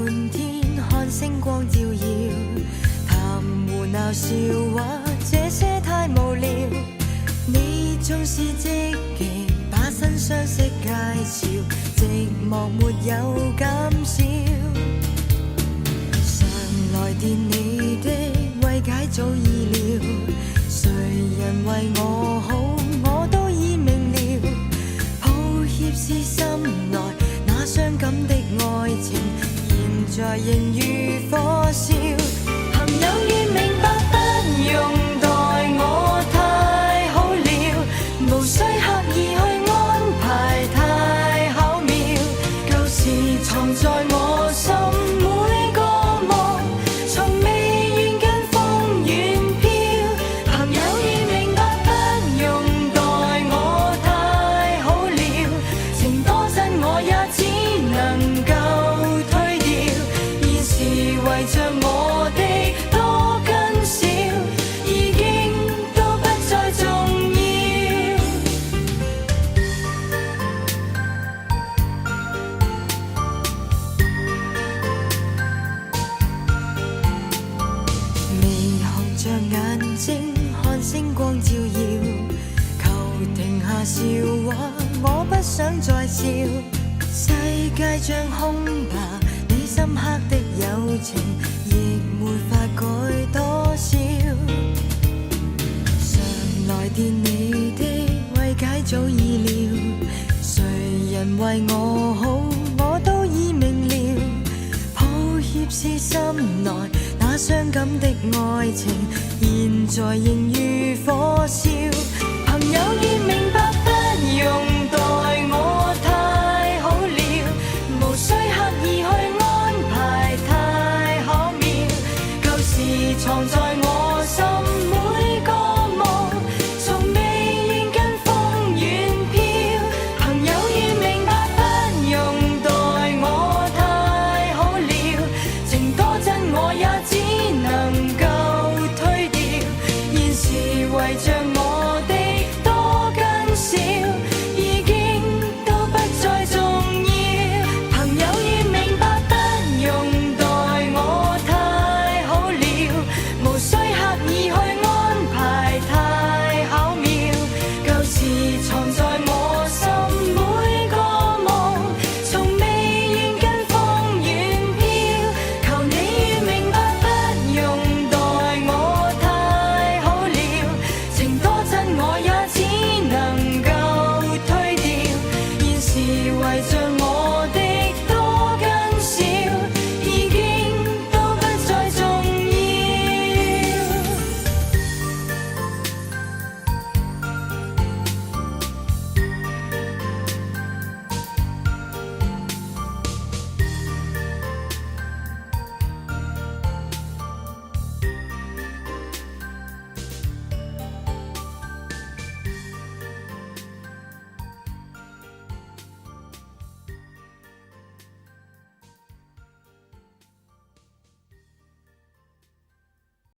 滿天看星光照耀，談胡鬧笑話，這些太無聊。你縱是積極把新相識介紹，寂寞沒有減少。常來電你的慰解早已了，誰人為我好我都已明了。抱歉是心內那傷感的愛情，現在仍如火燒。朋友已明白，不用待我太好了，無需刻意去安排太巧妙。舊時藏在我心每個夢，從未願跟風遠飄。朋友已明白，不用待我太好了，情多真我也只能夠推掉。現時圍着我的多跟少，已經都不再重要。微紅着眼睛看星光照耀，求停下笑話，我不想再笑。世界像空白，你深刻的友情亦沒法改多少。常來電你的慰解早已了，誰人為我好我都已明了。抱歉是心內那傷感的愛情，現在仍如火燒。朋友已明白，不用